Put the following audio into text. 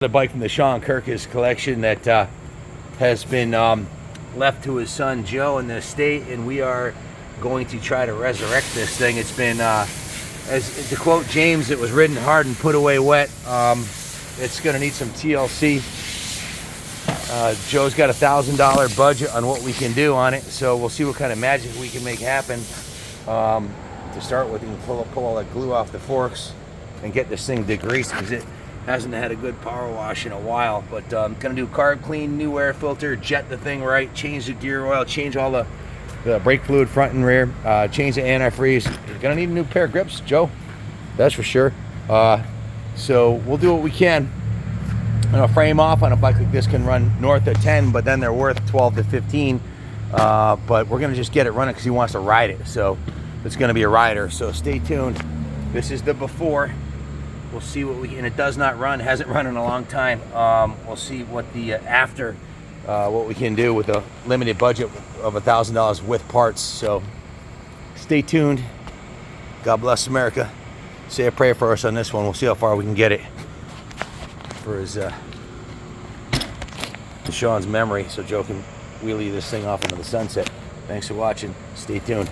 The bike from the Sean Kirkus collection that has been left to his son Joe in the estate, and we are going to try to resurrect this thing. It's been, as to quote James, it was ridden hard and put away wet. It's going to need some TLC. Joe's got $1,000 budget on what we can do on it, so we'll see what kind of magic we can make happen. To start with, you can pull all that glue off the forks and get this thing degreased, because it hasn't had a good power wash in a while. But I'm gonna do carb clean, new air filter, jet the thing right, change the gear oil, change all the brake fluid front and rear, change the antifreeze. You're gonna need a new pair of grips, Joe, that's for sure. So we'll do what we can. A frame off on a bike like this can run north of 10, but then they're worth 12 to 15. But we're gonna just get it running because he wants to ride it, so it's gonna be a rider. So stay tuned. This is the before. We'll see what we, and it does not run, hasn't run in a long time. We'll see what the after, what we can do with a limited budget of $1,000 with parts. So stay tuned. God bless America. Say a prayer for us on this one. We'll see how far we can get it for his to Sean's memory, so Joe can wheelie this thing off into the sunset. Thanks for watching. Stay tuned.